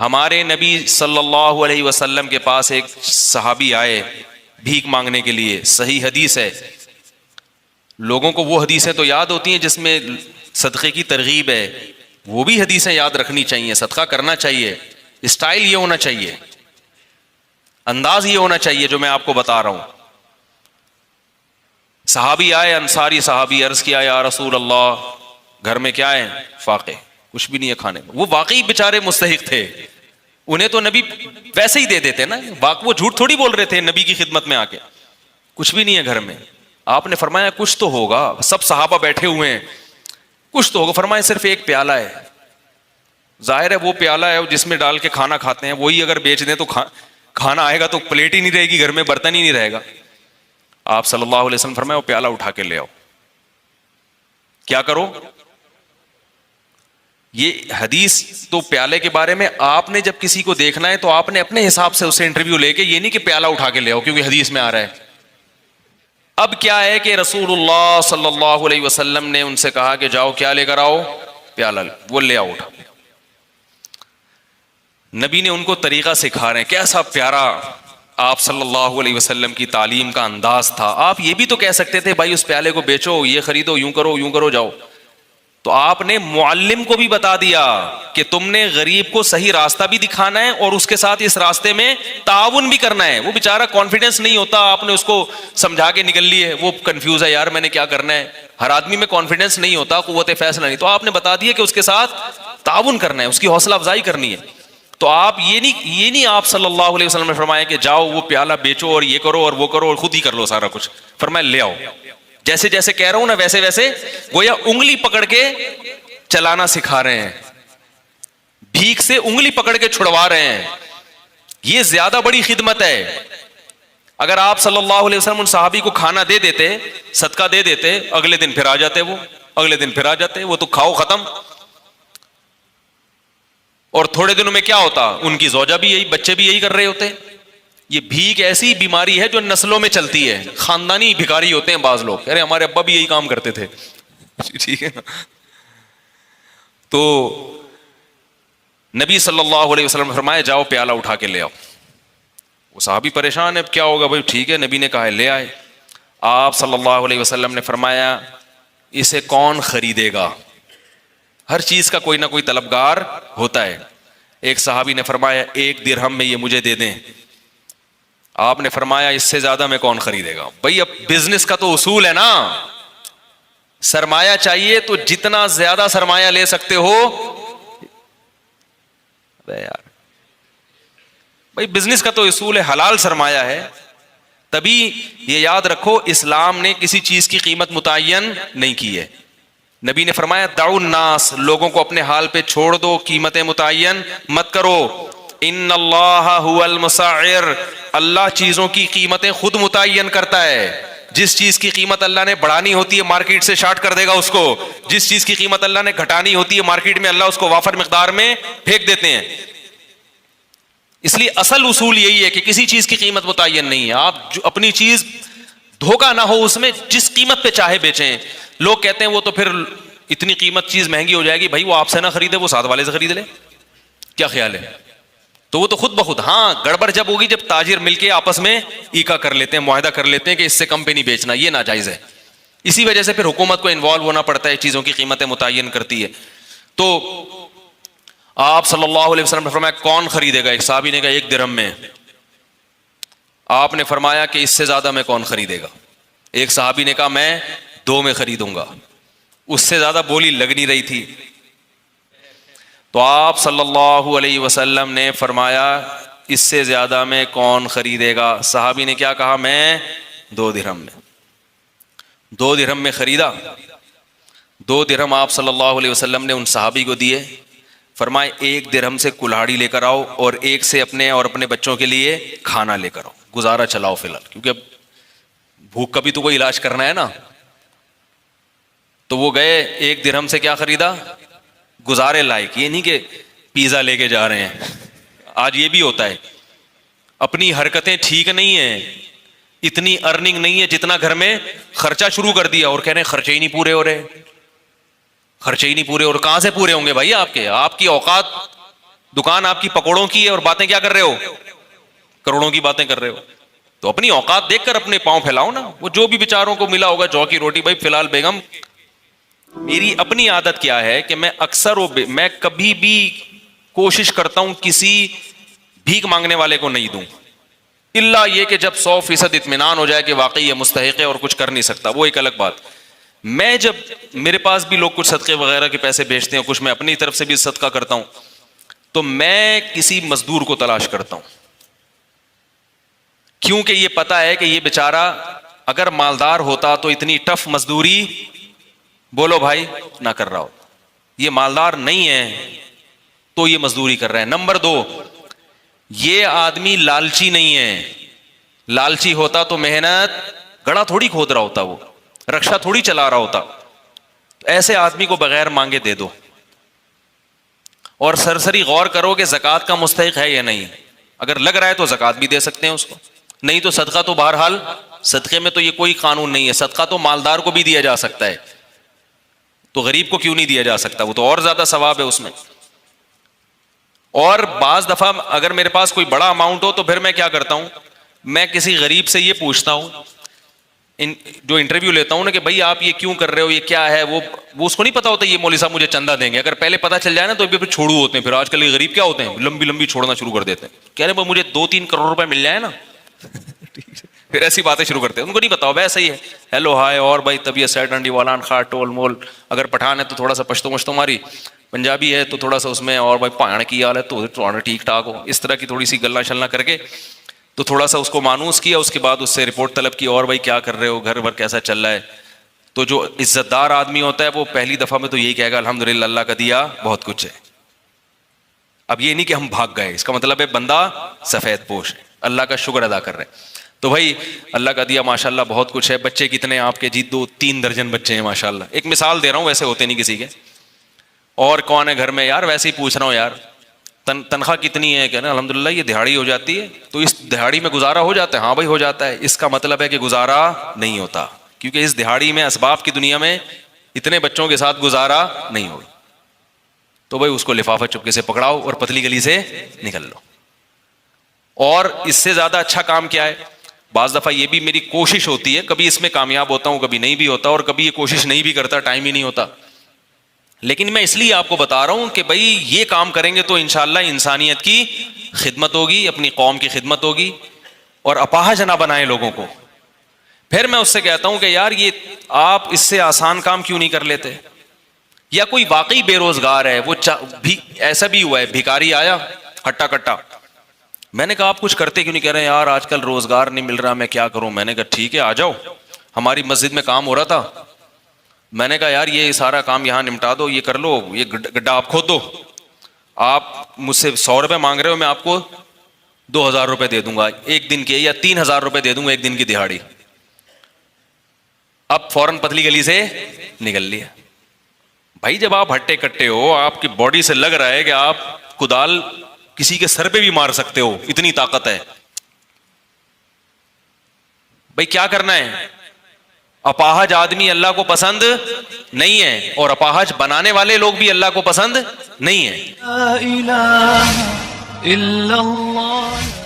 ہمارے نبی صلی اللہ علیہ وسلم کے پاس ایک صحابی آئے بھیک مانگنے کے لیے. صحیح حدیث ہے. لوگوں کو وہ حدیثیں تو یاد ہوتی ہیں جس میں صدقے کی ترغیب ہے, وہ بھی حدیثیں یاد رکھنی چاہیے. صدقہ کرنا چاہیے, اسٹائل یہ ہونا چاہیے, انداز یہ ہونا چاہیے جو میں آپ کو بتا رہا ہوں. صحابی آئے, انصاری صحابی, عرض کیا یا رسول اللہ گھر میں کیا ہے؟ فاقے, کچھ بھی نہیں ہے کھانے میں. وہ واقعی بیچارے مستحق تھے, انہیں تو نبی ویسے ہی دے دیتے نا, وہ جھوٹ تھوڑی بول رہے تھے نبی کی خدمت میں آ کے. کچھ بھی نہیں ہے گھر میں. آپ نے فرمایا کچھ تو ہوگا, سب صحابہ بیٹھے ہوئے ہیں, کچھ تو ہوگا. فرمایا صرف ایک پیالہ ہے. ظاہر ہے وہ پیالہ ہے جس میں ڈال کے کھانا کھاتے ہیں, وہی اگر بیچ دیں تو کھانا آئے گا تو پلیٹ ہی نہیں رہے گی گھر میں, برتن ہی نہیں رہے گا. آپ صلی اللہ علیہ وسلم فرمایا وہ پیالہ اٹھا کے لے آؤ. کیا کرو؟ یہ حدیث تو پیالے کے بارے میں, آپ نے جب کسی کو دیکھنا ہے تو آپ نے اپنے حساب سے اسے انٹرویو لے کے, یہ نہیں کہ پیالہ اٹھا کے لے آؤ کیونکہ حدیث میں آ رہا ہے. اب کیا ہے کہ رسول اللہ صلی اللہ علیہ وسلم نے ان سے کہا کہ جاؤ کیا لے کر آؤ؟ پیالہ. وہ لے آؤ اٹھا. نبی نے ان کو طریقہ سکھا رہے ہیں, کیسا پیارا آپ صلی اللہ علیہ وسلم کی تعلیم کا انداز تھا. آپ یہ بھی تو کہہ سکتے تھے بھائی اس پیالے کو بیچو, یہ خریدو, یوں کرو جاؤ. تو آپ نے معلم کو بھی بتا دیا کہ تم نے غریب کو صحیح راستہ بھی دکھانا ہے اور اس کے ساتھ اس راستے میں تعاون بھی کرنا ہے. وہ بیچارہ کانفیڈنس نہیں ہوتا, آپ نے اس کو سمجھا کے نکل لی ہے, وہ کنفیوز ہے یار میں نے کیا کرنا ہے. ہر آدمی میں کانفیڈنس نہیں ہوتا, قوت فیصلہ نہیں. تو آپ نے بتا دیا کہ اس کے ساتھ تعاون کرنا ہے, اس کی حوصلہ افزائی کرنی ہے. تو آپ یہ نہیں آپ صلی اللہ علیہ وسلم نے فرمایا کہ جاؤ وہ پیالہ بیچو اور یہ کرو اور وہ کرو اور خود ہی کر لو سارا کچھ. فرمایا لے آؤ. جیسے جیسے کہہ رہا ہوں نا ویسے ویسے گویا انگلی پکڑ کے چلانا سکھا رہے ہیں, بھیک سے انگلی پکڑ کے چھڑوا رہے ہیں. یہ زیادہ بڑی خدمت ہے. اگر آپ صلی اللہ علیہ وسلم ان صحابی کو کھانا دے دیتے, صدقہ دے دیتے, اگلے دن پھر آ جاتے, وہ تو کھاؤ ختم. اور تھوڑے دنوں میں کیا ہوتا, ان کی زوجہ بھی یہی, بچے بھی یہی کر رہے ہوتے. یہ بھیک ایسی بیماری ہے جو نسلوں میں چلتی ہے. خاندانی بھکاری ہوتے ہیں بعض لوگ, ارے ہمارے ابا بھی یہی کام کرتے تھے. ٹھیک ہے نا. تو نبی صلی اللہ علیہ وسلم نے فرمایا جاؤ پیالہ اٹھا کے لے آؤ. وہ صحابی پریشان ہے, کیا ہوگا بھائی, ٹھیک ہے نبی نے کہا ہے لے آئے. آپ صلی اللہ علیہ وسلم نے فرمایا اسے کون خریدے گا؟ ہر چیز کا کوئی نہ کوئی طلبگار ہوتا ہے. ایک صحابی نے فرمایا 1 درہم میں یہ مجھے دے دیں. آپ نے فرمایا اس سے زیادہ میں کون خریدے گا؟ بھائی اب بزنس کا تو اصول ہے نا, سرمایہ چاہیے تو جتنا زیادہ سرمایہ لے سکتے ہو. یار بھائی بزنس کا تو اصول ہے, حلال سرمایہ ہے. تبھی یہ یاد رکھو اسلام نے کسی چیز کی قیمت متعین نہیں کی ہے. نبی نے فرمایا دعوا الناس, لوگوں کو اپنے حال پہ چھوڑ دو, قیمتیں متعین مت کرو. ان اللہ هو المسعر, اللہ چیزوں کی قیمتیں خود متعین کرتا ہے. جس چیز کی قیمت اللہ نے بڑھانی ہوتی ہے مارکیٹ سے شارٹ کر دے گا اس کو, جس چیز کی قیمت اللہ نے گھٹانی ہوتی ہے مارکیٹ میں اللہ اس کو وافر مقدار میں پھینک دیتے ہیں. اس لیے اصل اصول یہی ہے کہ کسی چیز کی قیمت متعین نہیں ہے. آپ جو اپنی چیز دھوکہ نہ ہو اس میں, جس قیمت پہ چاہے بیچیں. لوگ کہتے ہیں وہ تو پھر اتنی قیمت چیز مہنگی ہو جائے گی. بھائی وہ آپ سے نہ خریدے, وہ ساتھ والے سے خرید لے. کیا خیال ہے؟ تو وہ تو خود بخود, ہاں گڑبڑ جب ہوگی جب تاجر مل کے آپس میں ایکا کر لیتے ہیں, معاہدہ کر لیتے ہیں کہ اس سے کم پہ نہیں بیچنا, یہ ناجائز ہے. اسی وجہ سے پھر حکومت کو انوالو ہونا پڑتا ہے, چیزوں کی قیمتیں متعین کرتی ہے. تو آپ صلی اللہ علیہ وسلم نے فرمایا کون خریدے گا؟ ایک صحابی نے کہا 1 درہم میں. آپ نے فرمایا کہ اس سے زیادہ میں کون خریدے گا؟ ایک صحابی نے کہا میں 2 میں خریدوں گا. اس سے زیادہ بولی لگ نہیں رہی تھی. تو آپ صلی اللہ علیہ وسلم نے فرمایا اس سے زیادہ میں کون خریدے گا؟ صحابی نے کیا کہا؟ میں 2 درہم میں. 2 درہم میں خریدا. 2 درہم آپ صلی اللہ علیہ وسلم نے ان صحابی کو دیے. فرمائے 1 درہم سے کلہاڑی لے کر آؤ اور 1 سے اپنے اور اپنے بچوں کے لیے کھانا لے کر آؤ, گزارا چلاؤ فی الحال, کیونکہ اب بھوک کا بھی تو کوئی علاج کرنا ہے نا. تو وہ گئے, 1 درہم سے کیا خریدا؟ گزارے لائق. یہ نہیں کہ پیزا لے کے جا رہے ہیں. آج یہ بھی ہوتا ہے, اپنی حرکتیں ٹھیک نہیں ہیں, اتنی ارننگ نہیں ہے جتنا گھر میں خرچہ شروع کر دیا, اور کہہ رہے ہیں خرچے ہی نہیں پورے ہو رہے, خرچے ہی نہیں پورے. اور کہاں سے پورے ہوں گے بھائی؟ آپ کی اوقات دکان آپ کی پکوڑوں کی ہے اور باتیں کیا کر رہے ہو؟ کروڑوں کی باتیں کر رہے ہو. تو اپنی اوقات دیکھ کر اپنے پاؤں پھیلاؤ نا. وہ جو بھی بیچاروں کو ملا ہوگا جو کی روٹی. بھائی فی الحال بیگم میری اپنی عادت کیا ہے کہ میں اکثر میں کبھی بھی کوشش کرتا ہوں کسی بھیک مانگنے والے کو نہیں دوں, الا یہ کہ جب 100% اطمینان ہو جائے کہ واقعی یہ مستحق ہے اور کچھ کر نہیں سکتا, وہ ایک الگ بات. میں جب میرے پاس بھی لوگ کچھ صدقے وغیرہ کے پیسے بھیجتے ہیں, کچھ میں اپنی طرف سے بھی صدقہ کرتا ہوں, تو میں کسی مزدور کو تلاش کرتا ہوں, کیونکہ یہ پتا ہے کہ یہ بیچارہ اگر مالدار ہوتا تو اتنی ٹف مزدوری بولو بھائی نہ کر رہا ہو. یہ مالدار نہیں ہے تو یہ مزدوری کر رہے ہیں. نمبر 2, یہ آدمی لالچی نہیں ہے. لالچی ہوتا تو محنت گڑا تھوڑی کھود رہا ہوتا, وہ رکشا تھوڑی چلا رہا ہوتا. ایسے آدمی کو بغیر مانگے دے دو, اور سرسری غور کرو کہ زکوٰۃ کا مستحق ہے یا نہیں. اگر لگ رہا ہے تو زکوٰۃ بھی دے سکتے ہیں اس کو, نہیں تو صدقہ تو بہرحال, صدقے میں تو یہ کوئی قانون نہیں ہے, صدقہ تو مالدار کو بھی دیا جا سکتا ہے, تو غریب کو کیوں نہیں دیا جا سکتا؟ وہ تو اور زیادہ ثواب ہے اس میں. اور بعض دفعہ اگر میرے پاس کوئی بڑا اماؤنٹ ہو تو پھر میں کیا کرتا ہوں, میں کسی غریب سے یہ پوچھتا ہوں, جو انٹرویو لیتا ہوں نا, کہ بھائی آپ یہ کیوں کر رہے ہو, یہ کیا ہے, وہ اس کو نہیں پتا ہوتا یہ مولوی صاحب مجھے چندہ دیں گے. اگر پہلے پتا چل جائے نا تو پھر چھوڑو ہوتے ہیں. پھر آج کل یہ غریب کیا ہوتے ہیں, لمبی لمبی چھوڑنا شروع کر دیتے ہیں, کہہ رہے ہیں مجھے 2-3 کروڑ روپے مل جائے نا, پھر ایسی باتیں شروع کرتے ہیں. ان کو نہیں پتا ہو ویسا ہی ہے, ہیلو ہائے, اور بھائی طبیعت سیٹ انڈی والان خاٹ ٹول مول, اگر پٹھان ہے تو تھوڑا سا پشتو مشتو ماری, پنجابی ہے تو تھوڑا سا اس میں, اور بھائی پہاڑ کی حال ہے تو ٹھیک ٹھاک ہو, اس طرح کی تھوڑی سی گلا شلنا کر کے تو تھوڑا سا اس کو مانوس کیا. اس کے بعد اس سے رپورٹ طلب کی, اور بھائی کیا کر رہے ہو, گھر بھر کیسا چل رہا ہے. تو جو عزت دار آدمی ہوتا ہے وہ پہلی دفعہ میں تو یہی کہے گا الحمدللہ اللہ کا دیا بہت کچھ ہے. اب یہ نہیں کہ ہم بھاگ گئے, اس کا مطلب ہے بندہ سفید پوش ہے, اللہ کا شکر ادا کر رہے ہیں. تو بھائی اللہ کا دیا ماشاءاللہ بہت کچھ ہے. بچے کتنے آپ کے؟ جی 2-3 درجن بچے ہیں ماشاءاللہ. ایک مثال دے رہا ہوں, ویسے ہوتے نہیں کسی کے. اور کون ہے گھر میں؟ یار ویسے ہی پوچھ رہا ہوں یار, تنخواہ کتنی ہے؟ کہنا الحمدللہ یہ دہاڑی ہو جاتی ہے. تو اس دہاڑی میں گزارا ہو جاتا ہے؟ ہاں بھائی ہو جاتا ہے. اس کا مطلب ہے کہ گزارا نہیں ہوتا, کیونکہ اس دہاڑی میں اسباب کی دنیا میں اتنے بچوں کے ساتھ گزارا نہیں ہوگا. تو بھائی اس کو لفافہ چپکے سے پکڑاؤ اور پتلی گلی سے نکل لو. اور اس سے زیادہ اچھا کام کیا ہے؟ بعض دفعہ یہ بھی میری کوشش ہوتی ہے, کبھی اس میں کامیاب ہوتا ہوں کبھی نہیں بھی ہوتا, اور کبھی یہ کوشش نہیں بھی کرتا, ٹائم ہی نہیں ہوتا. لیکن میں اس لیے آپ کو بتا رہا ہوں کہ بھائی یہ کام کریں گے تو انشاءاللہ انسانیت کی خدمت ہوگی, اپنی قوم کی خدمت ہوگی, اور اپاہج نہ بنائیں لوگوں کو. پھر میں اس سے کہتا ہوں کہ یار یہ آپ اس سے آسان کام کیوں نہیں کر لیتے؟ یا کوئی واقعی بے روزگار ہے, وہ ایسا بھی ہوا ہے, بھکاری آیا ہٹا کٹا, میں نے کہا آپ کچھ کرتے کیوں نہیں؟ کہہ رہے ہیں یار آج کل روزگار نہیں مل رہا, میں کیا کروں. میں نے کہا ٹھیک ہے آ جاؤ, ہماری مسجد میں کام ہو رہا تھا, میں نے کہا یار یہ سارا کام یہاں نمٹا دو, یہ کر لو, یہ گڈھا آپ کھود دو. آپ مجھ سے 100 روپے مانگ رہے ہو, میں آپ کو 2000 روپے دے دوں گا ایک دن کے, یا 3000 روپے دے دوں گا ایک دن کی دہاڑی. اب فوراً پتلی گلی سے نکل لیا. بھائی جب آپ ہٹے کٹے ہو, آپ کی باڈی سے لگ رہا ہے کہ آپ کدال کسی کے سر پہ بھی مار سکتے ہو, اتنی طاقت ہے. بھائی کیا کرنا ہے؟ اپاہج آدمی اللہ کو پسند نہیں ہے, اور اپاہج بنانے والے لوگ بھی اللہ کو پسند نہیں ہے. لا الہ الا اللہ.